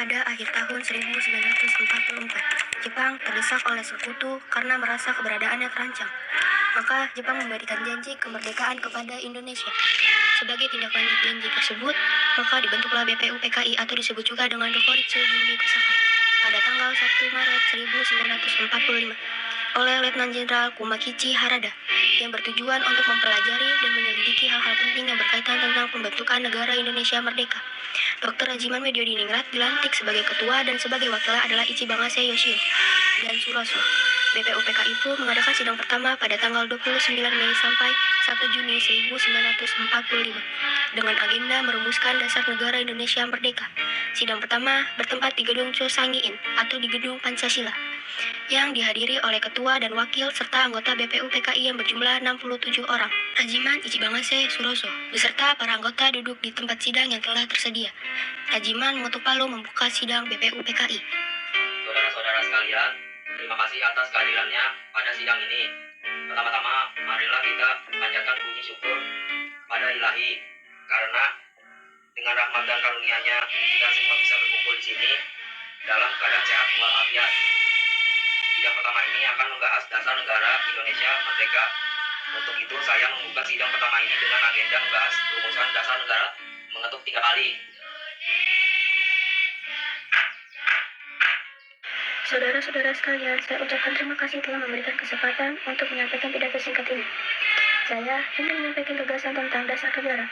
Pada akhir tahun 1944, Jepang terdesak oleh sekutu karena merasa keberadaannya terancam. Maka Jepang memberikan janji kemerdekaan kepada Indonesia. Sebagai tindak lanjut janji tersebut, maka dibentuklah BPUPKI atau disebut juga dengan Dokoritsu Jumbi Kusaka pada tanggal 1 Maret 1945 oleh Letnan Jenderal Kumakichi Harada yang bertujuan untuk mempelajari dan menyelidiki hal-hal penting yang berkaitan tentang pembentukan negara Indonesia Merdeka. Dr. Rajiman Mediodiningrat dilantik sebagai ketua dan sebagai wakilnya adalah Ichibamase Yoshio dan Suroso. BPUPKI itu mengadakan sidang pertama pada tanggal 29 Mei sampai 1 Juni 1945 dengan agenda merumuskan dasar negara Indonesia Merdeka. Sidang pertama bertempat di Gedung Chosangiin atau di Gedung Pancasila yang dihadiri oleh ketua dan wakil serta anggota BPUPKI yang berjumlah 67 orang. Rajiman Ichibamase Suroso beserta para anggota duduk di tempat sidang yang telah tersedia. Rajiman Motopalo membuka sidang BPUPKI. Saudara-saudara sekalian, terima kasih atas kehadirannya pada sidang ini. Pertama-tama, marilah kita panjatkan puji syukur pada Ilahi, karena dengan rahmat dan karunia-Nya kita semua bisa berkumpul di sini dalam keadaan sehat walafiat. Sidang pertama ini akan membahas dasar negara Indonesia Merdeka. Untuk itu, saya membuka sidang pertama ini dengan agenda membahas rumusan dasar negara mengetuk 3 kali. Saudara-saudara sekalian, saya ucapkan terima kasih telah memberikan kesempatan untuk menyampaikan pidato singkat ini. Saya ingin menyampaikan gagasan tentang dasar negara.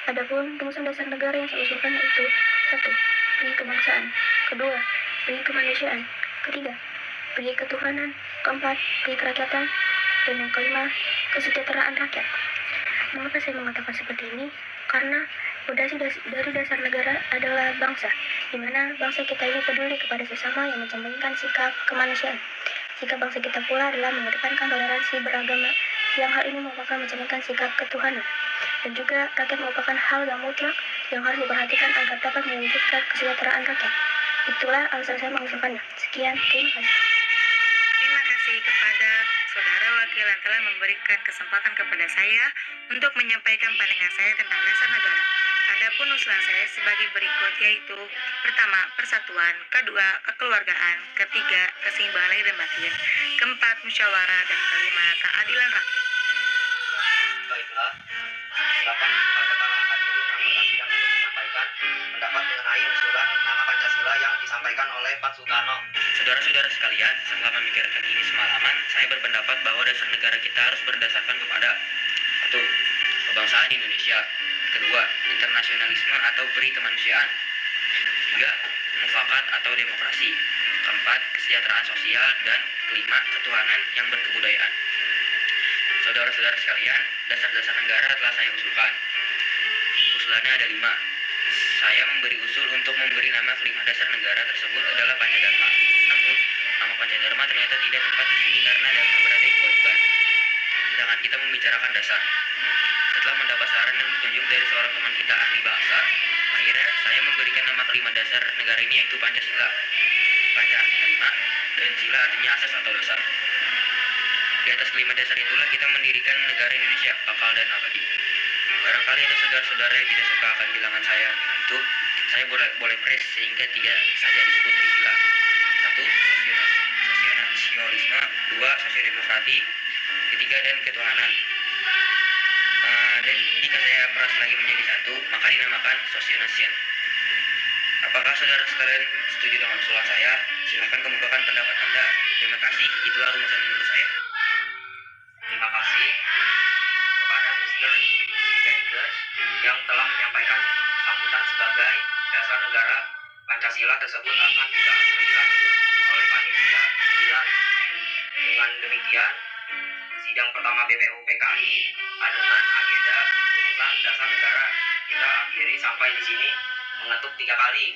Adapun rumusan dasar negara yang saya usulkan yaitu 1. Pri kebangsaan. 2. Pri kemanusiaan. 3. Pri ketuhanan. 4. Pri kerakyatan. Dan yang kelima, kesejahteraan rakyat. Mengapa saya mengatakan seperti ini? Karena fondasi dari dasar negara adalah bangsa, di mana bangsa kita ini peduli kepada sesama yang mencerminkan sikap kemanusiaan. Sikap bangsa kita pula adalah mengedepankan toleransi beragama, yang hal ini merupakan mencerminkan sikap ketuhanan. Dan juga rakyat merupakan hal yang mutlak yang harus diperhatikan agar dapat mewujudkan kesejahteraan rakyat. Itulah alasan saya mengusulkannya. Sekian, terima kasih. Terima kasih kepada saudara wakil yang telah memberikan kesempatan kepada saya untuk menyampaikan pandangan saya tentang dasar negara. Adapun usulan saya sebagai berikut, yaitu pertama, persatuan, kedua, kekeluargaan, ketiga, keseimbangan lahir dan batin, keempat, musyawarah, dan kelima, keadilan rakyat. Baiklah, silakan kepada para hadirin anggota sidang untuk menyampaikan pendapat mengenai usulan nama Pancasila yang disampaikan oleh Pak Soekarno. Saudara-saudara sekalian, setelah memikirkan ini semalaman, saya berpendapat bahwa dasar negara kita harus berdasarkan kepada 1. Kebangsaan Indonesia. 2. Internasionalisme atau pri kemanusiaan. 3. Mufakat atau demokrasi. 4. Kesejahteraan sosial. Dan kelima, ketuhanan yang berkebudayaan. Saudara-saudara sekalian, dasar-dasar negara telah saya usulkan. Usulannya ada 5. Saya memberi usul untuk memberi nama kelima dasar negara tersebut adalah Pancadharma. Namun, nama Pancadharma ternyata tidak tepat di sini karena dharma berarti kewajiban. Sedangkan kita membicarakan dasar. Setelah mendapat saran dan petunjuk dari seorang teman kita ahli bahasa, akhirnya saya memberikan nama kelima dasar negara ini yaitu Pancasila. Panca artinya 5, dan sila artinya asas atau dasar. Di atas kelima dasar itulah kita mendirikan negara Indonesia, kekal dan abadi. Barangkali ada saudara-saudara yang tidak suka akan bilangan saya, dengan itu saya boleh press sehingga 3 saja disebut Trisila. 1. Sosionasionalisme. 2. Sosiodemokrasi. 3. Dan ketuhanan. Dan jika saya peras lagi menjadi 1, maka dinamakan sosionasion. Apakah saudara sekalian setuju dengan usulan saya? Silahkan kemukakan pendapat Anda. Terima kasih, itulah rumusan menurut saya. Terima kasih kepada Mr. Genders yang telah menyampaikan sambutan sebagai dasar negara Pancasila tersebut akan dibahas lebih lanjut oleh panitia 9. Dengan demikian, sidang pertama BPUPKI dengan agenda rumusan dasar negara kita akhiri sampai di sini mengetuk 3 kali.